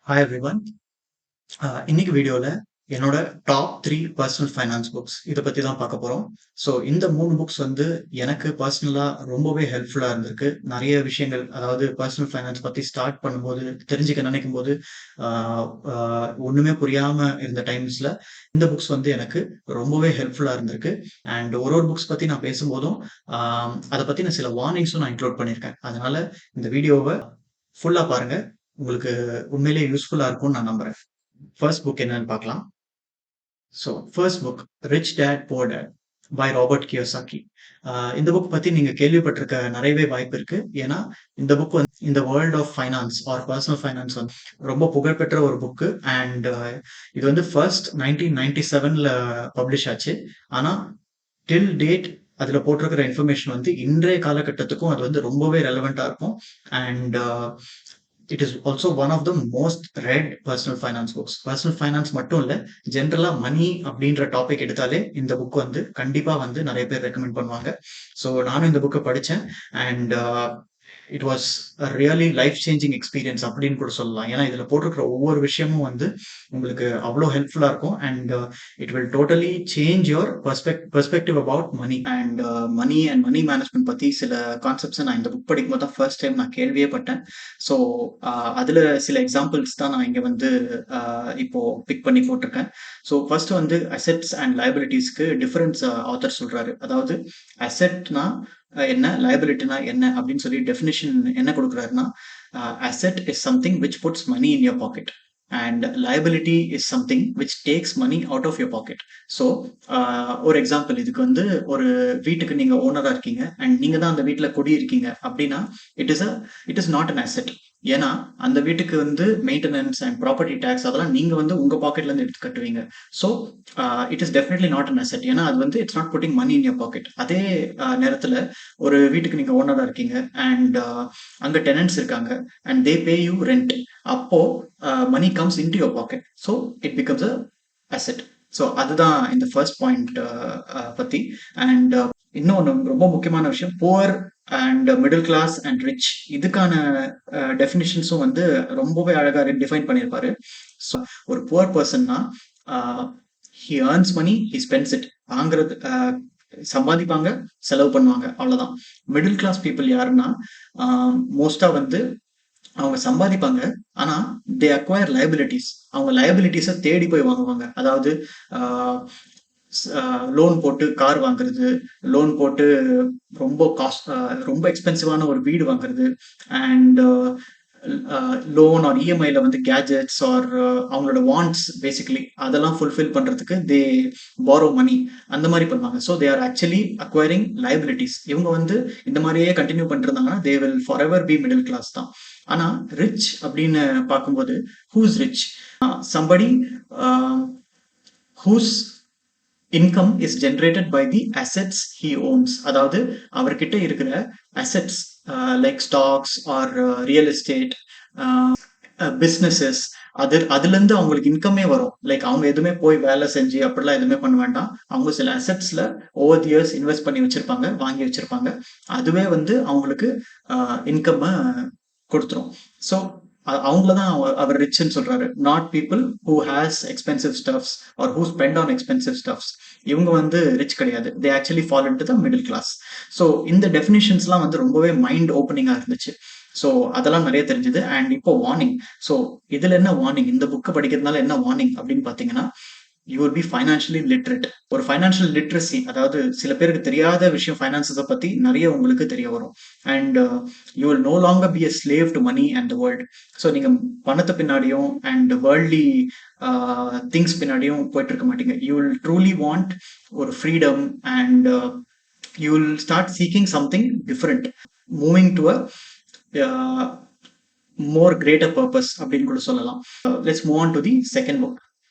Hi everyone. இன்னைக்கு வீடியோல என்னோட டாப் 3 பர்சனல் ஃபைனான்ஸ் புக்ஸ் இத பத்தி தான் பார்க்க போறோம். ஸோ இந்த 3 புக்ஸ் வந்து எனக்கு பர்சனலா ரொம்பவே ஹெல்ப்ஃபுல்லா இருந்திருக்கு. நெறைய விஷயங்கள் அதாவது பர்சனல் ஃபைனான்ஸ் பத்தி ஸ்டார்ட் பண்ணும்போது, தெரிஞ்சுக்க நினைக்கும்போது, ஆ ஆ ஒண்ணுமே புரியாம இருந்த டைம்ஸ்ல இந்த புக்ஸ் வந்து எனக்கு ரொம்பவே ஹெல்ப்ஃபுல்லா இருந்திருக்கு. அண்ட் ஒரு புக்ஸ் பத்தி நான் பேசும்போதும், ஆ அத பத்தின சில வார்னிங்ஸும் நான் இன்க்ளூட் பண்ணியிருக்கேன். அதனால இந்த வீடியோவ ஃபுல்லா பாருங்க. உங்களுக்கு உண்மையிலேயே யூஸ்ஃபுல்லா இருக்கும்னு நான் நம்புறேன். ஃபர்ஸ்ட் புக் என்னன்னு பார்க்கலாம். So first book rich dad poor dad by Robert Kiyosaki. இந்த புக் பத்தி நீங்க கேள்விப்பட்டிருக்க நிறையவே வாய்ப்பு இருக்கு. ஏன்னா இந்த புக் வந்து இந்த world of finance or personal finance வந்து ரொம்ப புகழ்பெற்ற ஒரு புக்கு. அண்ட் இது வந்து ஃபர்ஸ்ட் 1997ல பப்ளிஷ் ஆச்சு. ஆனா டில் டேட் அதுல போட்டிருக்கிற இன்ஃபர்மேஷன் வந்து இன்றைய காலகட்டத்துக்கும் அது வந்து ரொம்பவே ரெலவெண்டா இருக்கும். And it is also one of the most read personal finance books. Personal finance மட்டும் இல்ல, ஜென்ரலா மணி அப்படின்ற டாபிக் எடுத்தாலே இந்த புக் வந்து கண்டிப்பா வந்து நிறைய பேர் ரெக்கமெண்ட் பண்ணுவாங்க. ஸோ நானும் இந்த புக்கை படித்தேன். And it was a really life changing experience அப்படின்னு கூட சொல்லலாம். ஏன்னா இதுல போட்டிருக்கிற ஒவ்வொரு விஷயமும் வந்து உங்களுக்கு அவ்வளோ ஹெல்ப்ஃபுல்லா இருக்கும். And it will totally change your perspective about money and money management பத்தி சில கான்செப்ட்ஸ் நான் இந்த புக் படிக்கும்போது தான் ஃபர்ஸ்ட் டைம் நான் கேள்வியே பட்டேன். ஸோ அதுல சில எக்ஸாம்பிள்ஸ் தான் நான் இங்க வந்து இப்போ பிக் பண்ணி போட்டிருக்கேன். ஸோ ஃபர்ஸ்ட் வந்து அசெட்ஸ் அண்ட் லயபிலிட்டிஸ்க்கு டிஃபரன்ஸ் ஆத்தர் சொல்றாரு. அதாவது அசெட்னா என்ன, லயபிலிட்டினா என்ன அப்படின்னு சொல்லி டெஃபினிஷன் என்ன கொடுக்குறாருன்னா, asset is something which puts money in your pocket and liability is something which takes money out of your pocket. So ஒரு எக்ஸாம்பிள் இதுக்கு வந்து ஒரு வீட்டுக்கு நீங்க ஓனரா இருக்கீங்க அண்ட் நீங்க தான் அந்த வீட்டில் குடியிருக்கீங்க அப்படின்னா it is not an asset. ஏன்னா அந்த வீட்டுக்கு வந்து மெயின்டெனன்ஸ் அண்ட் ப்ராப்பர்ட்டி டேக்ஸ் அதெல்லாம் நீங்க வந்து உங்க பாக்கெட்ல இருந்து எடுத்து கட்டுவீங்க. So it is definitely not an asset. ஏன்னா அது வந்து it's not putting money in your pocket. அதே நேரத்துல ஒரு வீட்டுக்கு நீங்க ஓனரா இருக்கீங்க அண்ட் அங்க டெனன்ட்ஸ் இருக்காங்க and they pay you rent. அப்போ money comes into your pocket. So it becomes a asset. So அதுதான் இந்த ஃபர்ஸ்ட் பாயிண்ட் பத்தி. அண்ட் இன்னொன்று ரொம்ப முக்கியமான விஷயம், poor and middle class and rich இதுக்கான டெஃபினிஷன்ஸும் வந்து ரொம்பவே அழகா டிஃபைன் பண்ணியிருப்பாரு. ஸோ ஒரு புவர் பர்சன்னா he earns money, he spends it. வாங்குறது சம்பாதிப்பாங்க, செலவு பண்ணுவாங்க, அவ்வளவுதான். மிடில் கிளாஸ் பீப்புள் யாருன்னா மோஸ்டா வந்து அவங்க சம்பாதிப்பாங்க, ஆனா தே அக்வயர் லயபிலிட்டிஸ். அவங்க லயபிலிட்டிஸை தேடி போய் வாங்குவாங்க. அதாவது லோன் போட்டு கார் வாங்குறது, லோன் போட்டு ரொம்ப எக்ஸ்பென்சிவான ஒரு வீடு வாங்குறது அண்ட் லோன் ஆர் இஎம்ஐல வந்து கேஜெட்ஸ் ஆர் அவங்களோட வாண்ட்ஸ் பேசிக்கலி அதெல்லாம் ஃபுல்ஃபில் பண்றதுக்கு தே பாரோ மணி அந்த மாதிரி பண்ணுவாங்க. So they are actually acquiring liabilities. இவங்க வந்து இந்த மாதிரியே கண்டினியூ பண்ணிருந்தாங்கன்னா they will forever be middle class தான். ஆனா ரிச் அப்படின்னு பார்க்கும்போது who's rich? Somebody whose income is generated by the assets he owns. அதாவது அவர்கிட்ட இருக்கிற assets like stocks or real estate, businesses, அதுல இருந்து அவங்களுக்கு இன்கமே வரும். லைக் அவங்க எதுவுமே போய் வேலை செஞ்சு அப்படிலாம் எதுவுமே பண்ண வேண்டாம். அவங்க சில அசெட்ஸ்ல ஓவர் தி இயர்ஸ் இன்வெஸ்ட் பண்ணி வச்சிருப்பாங்க, வாங்கி வச்சிருப்பாங்க. அதுவே வந்து அவங்களுக்கு இன்கம் கொடுத்துரும். ஸோ அவங்களதான் அவர் ரிச்ன்னு சொல்றாரு. Not people who has expensive stuffs or who spend on expensive stuffs. இவங்க வந்து ரிச் கிடையாது. They actually fall into the middle class. So இந்த டெஃபினிஷன்ஸ்லாம் வந்து ரொம்பவே மைண்ட் ஓப்பனிங்கா இருந்துச்சு. ஸோ அதெல்லாம் நிறைய தெரிஞ்சது. அண்ட் இப்போ வார்னிங். ஸோ இதுல என்ன வார்னிங், இந்த புக்கை படிக்கிறதுனால என்ன வார்னிங் அப்படின்னு பாத்தீங்கன்னா, you will be financially literate. ஒரு ஃபைனான்ஷியல் லிட்ரஸி, அதாவது சில பேருக்கு தெரியாத விஷயம் ஃபைனான்ஸை பத்தி நிறைய உங்களுக்கு தெரிய வரும். And you will no longer be a slave to money and the world. So நீங்க பணத்தை பின்னாடியும் அண்ட் வேர்ல்ட்லி திங்ஸ் பின்னாடியும் போயிட்டு இருக்க மாட்டீங்க. யூ வில் ட்ரூலி வாண்ட் ஒரு freedom and you will start seeking something different, moving to a more greater purpose அப்படின்னு கூட சொல்லலாம். Let's move on to the second book.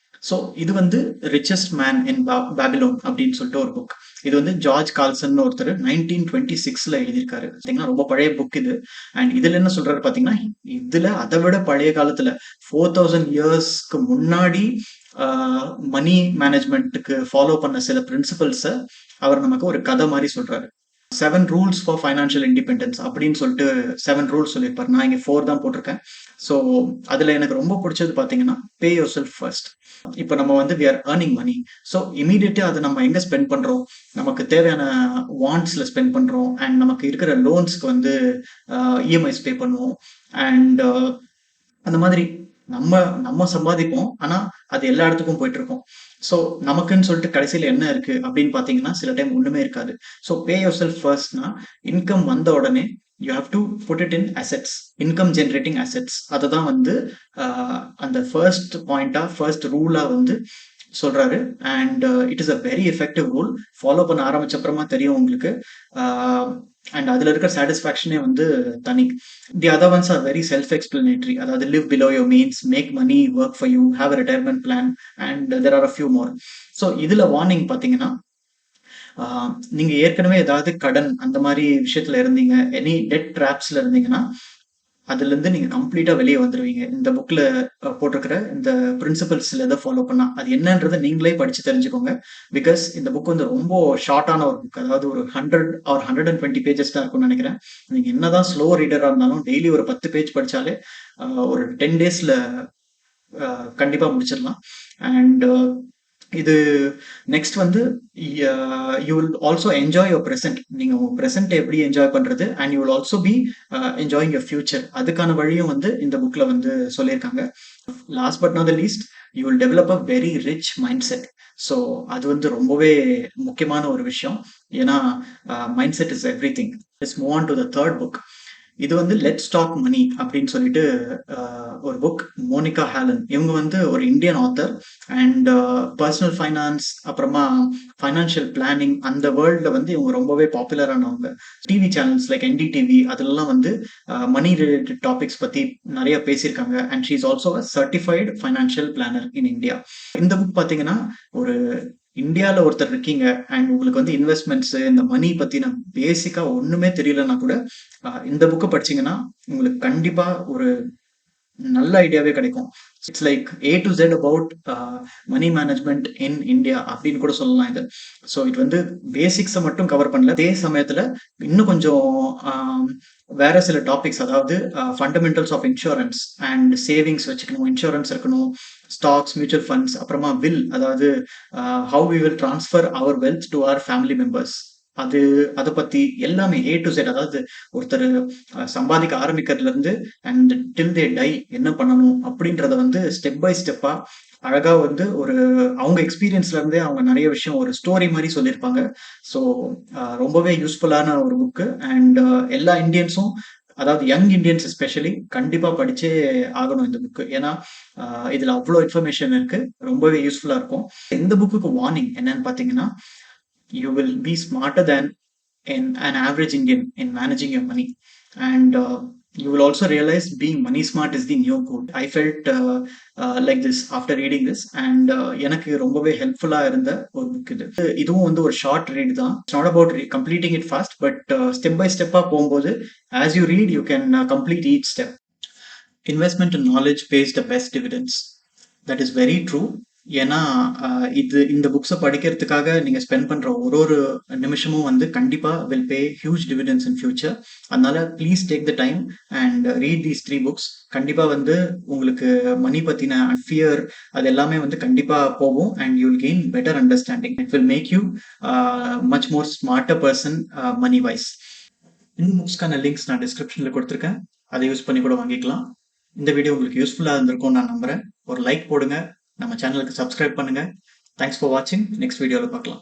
So இது வந்து ரிச்சஸ்ட் மேன் இன் பேபிலோன் அப்படின்னு சொல்லிட்டு ஒரு புக். இது வந்து ஜார்ஜ் கால்சன் ஒருத்தர் 1926 எழுதியிருக்காரு. பார்த்தீங்கன்னா ரொம்ப பழைய புக் இது. அண்ட் இதுல என்ன சொல்றாரு பாத்தீங்கன்னா, இதுல அதை விட பழைய காலத்துல 4000 இயர்ஸ்க்கு முன்னாடி மணி மேனேஜ்மெண்ட்டுக்கு ஃபாலோ பண்ண சில பிரின்சிபல்ஸை அவர் நமக்கு ஒரு கதை மாதிரி சொல்றாரு. 7 ரூல்ஸ் ஃபார் ஃபைனான்ஷியல் இண்டிபெண்டன்ஸ் அப்படின்னு சொல்லிட்டு 7 ரூல்ஸ் சொல்லியிருப்பாரு. நான் இங்க 4 தான் போட்டிருக்கேன். ஸோ அதுல எனக்கு ரொம்ப பிடிச்சது பார்த்தீங்கன்னா, பே யுவர் செல்ஃப் ஃபர்ஸ்ட். இப்ப நம்ம வந்து we are earning money. So இம்மீடியட்டா அத நம்ம எங்க ஸ்பெண்ட் பண்றோம்? நமக்கு தேவையான வாண்ட்ஸ்ல ஸ்பெண்ட் பண்றோம். அண்ட் நமக்கு இருக்கிற லோன்ஸ்க்கு வந்து இஎம்ஐஸ் பே பண்ணுவோம். அண்ட் அந்த மாதிரி நம்ம நம்ம சம்பாதிப்போம். ஆனா, அது எல்லா இடத்துக்கும் போயிட்டுருக்கும். ஸோ, நமக்குன்னு சொல்லிட்டு கடைசியில என்ன இருக்கு அப்படின்னு பார்த்தீங்கன்னா, சில டைம் ஒண்ணுமே இருக்காது. ஸோ, பே யுவர் செல்ஃப் ஃபர்ஸ்ட்னா, இன்கம் வந்த உடனே you have to put it in assets. Income generating assets. அததான் வந்து அ அந்த ஃபர்ஸ்ட் பாயிண்ட்டா, ஃபர்ஸ்ட் ரூலா வந்து சொல்றாரு. And it is a very effective rule. Follow பண்ண ஆரம்பிச்ச அப்புறமா தெரியும் உங்களுக்கு. அண்ட் அதுல இருக்கிற சாட்டிஸ்ஃபேக்ஷனே வந்து தனி. The other ones are very self explanatory. அதாவது live below your means, make money work for you, have a retirement plan and there are a few more. So இதுல வார்னிங் பார்த்தீங்கன்னா, நீங்க ஏற்கனவே ஏதாவது கடன் அந்த மாதிரி விஷயத்துல இருந்தீங்க, எனி டெட் ட்ராப்ஸ்ல இருந்தீங்கன்னா, அதுலேருந்து நீங்க கம்ப்ளீட்டா வெளிய வந்துருவீங்க. இந்த புக்ல போட்டிருக்கிற இந்த பிரின்சிபல்ஸ்ல எத ஃபாலோ பண்ணா. அது என்னன்றத நீங்களே படிச்சு தெரிஞ்சுக்கோங்க. பிகாஸ் இந்த புக் வந்து ரொம்ப ஷார்ட்டான ஒரு புக். அதாவது ஒரு 100 ஆர் 120 பேஜஸ் தான் இருக்கும்னு நெனைக்கிறேன். நீங்க என்னதான் ஸ்லோ ரீடரா இருந்தாலும் டெய்லி ஒரு 10 பேஜ் படிச்சாலே ஒரு 10 டேஸ்ல கண்டிப்பா முடிச்சிடலாம். அண்ட் இது நெக்ஸ்ட் வந்து you will also enjoy your present. நீங்க உங்க பிரசன்ட் எப்படி என்ஜாய் பண்றது and you will also be enjoying your future. அதுக்கான வழியும் வந்து இந்த புக்ல வந்து சொல்லியிருக்காங்க. Last but not the least, you will develop a very rich mind set. So அது வந்து ரொம்பவே முக்கியமான ஒரு விஷயம். ஏன்னா mind set is every thing. Let's move on to the third book. இது வந்து லெட்ஸ் டாக் மனி அப்படின்னு சொல்லிட்டு ஒரு புக். மோனிகா ஹேலன் இவங்க வந்து ஒரு Indian author. And personal finance, அப்புறமா ஃபைனான்சியல் பிளானிங், அந்த வேர்ல்ட்ல வந்து இவங்க ரொம்பவே பாப்புலரானவங்க. டிவி சேனல்ஸ் லைக் என்டிடிவி அதெல்லாம் வந்து மணி ரிலேட்டட் டாபிக்ஸ் பத்தி நிறைய பேசியிருக்காங்க. And she is also a certified financial planar in India. இந்த புக் பாத்தீங்கன்னா, ஒரு இந்தியால ஒருத்தர் இருக்கீங்க அண்ட் உங்களுக்கு வந்து இன்வெஸ்ட்மெண்ட்ஸ், இந்த மணி பத்தின பேசிக்கா ஒண்ணுமே தெரியலன்னா கூட இந்த புக்க படிச்சீங்கன்னா உங்களுக்கு கண்டிப்பா ஒரு நல்ல ஐடியாவே கிடைக்கும். It's like A to Z about money management in India அப்படின்னு கூட சொல்லலாம் இது. ஸோ இது வந்து பேசிக்ஸை மட்டும் கவர் பண்ணல. அதே சமயத்துல இன்னும் கொஞ்சம் வேற சில டாபிக்ஸ், அதாவது fundamentals of insurance and savings வச்சுக்கணும், இன்சூரன்ஸ் இருக்கணும், ஸ்டாக்ஸ், மியூச்சுவல் ஃபண்ட்ஸ், அப்புறமா வில், அதாவது how we will transfer our wealth to our family members. அது அதை பத்தி எல்லாமே ஏ டு செட். அதாவது ஒருத்தர் சம்பாதிக்க ஆரம்பிக்கிறதுல இருந்து அண்ட் டில் தே டை என்ன பண்ணணும் அப்படின்றத வந்து ஸ்டெப் பை ஸ்டெப்பா அழகா வந்து ஒரு அவங்க எக்ஸ்பீரியன்ஸ்ல இருந்தே அவங்க நிறைய விஷயம் ஒரு ஸ்டோரி மாதிரி சொல்லியிருப்பாங்க. ஸோ ரொம்பவே யூஸ்ஃபுல்லான ஒரு புக்கு. அண்ட் எல்லா இந்தியன்ஸும், அதாவது யங் இந்தியன்ஸ் எஸ்பெஷலி கண்டிப்பா படிச்சே ஆகணும் இந்த புக்கு. ஏன்னா இதுல அவ்வளோ இன்ஃபர்மேஷன் இருக்கு. ரொம்பவே யூஸ்ஃபுல்லா இருக்கும். இந்த புக்குக்கு வார்னிங் என்னன்னு பாத்தீங்கன்னா, you will be smarter than an average Indian in managing your money. And you will also realize being money smart is the new good. I felt like this after reading this. And எனக்கு ரொம்பவே ஹெல்ப்ஃபுல்லா இருந்த ஒரு book இது. இதுவும் வந்து ஒரு short read தான். It's not about completing it fast, but step by ஸ்டெப்பா போகும்போது as you read you can complete each step. Investment in knowledge pays the best dividends. That is very true. ஏன்னா இந்த புக்ஸை படிக்கிறதுக்காக நீங்க ஸ்பெண்ட் பண்ற ஒரு ஒரு நிமிஷமும் வந்து கண்டிப்பா will pay huge dividends in future. அதனால please take the time and read these 3 books. கண்டிப்பா வந்து உங்களுக்கு மணி பத்தின ஃபியர் அது எல்லாமே வந்து கண்டிப்பா போகும். And you will gain better understanding. It will make you much more smarter person money wise. இந்த புக்ஸ்க்கான லிங்க்ஸ் நான் டிஸ்கிரிப்ஷன்ல கொடுத்துருக்கேன். அதை யூஸ் பண்ணி கூட வாங்கிக்கலாம். இந்த வீடியோ உங்களுக்கு யூஸ்ஃபுல்லா இருந்திருக்கும் நான் நம்புறேன். ஒரு லைக் போடுங்க. நம்ம சேனலுக்கு சப்ஸ்கிரைப் பண்ணுங்க. தேங்க்ஸ் ஃபார் வாட்சிங். நெக்ஸ்ட் வீடியோல பார்க்கலாம்.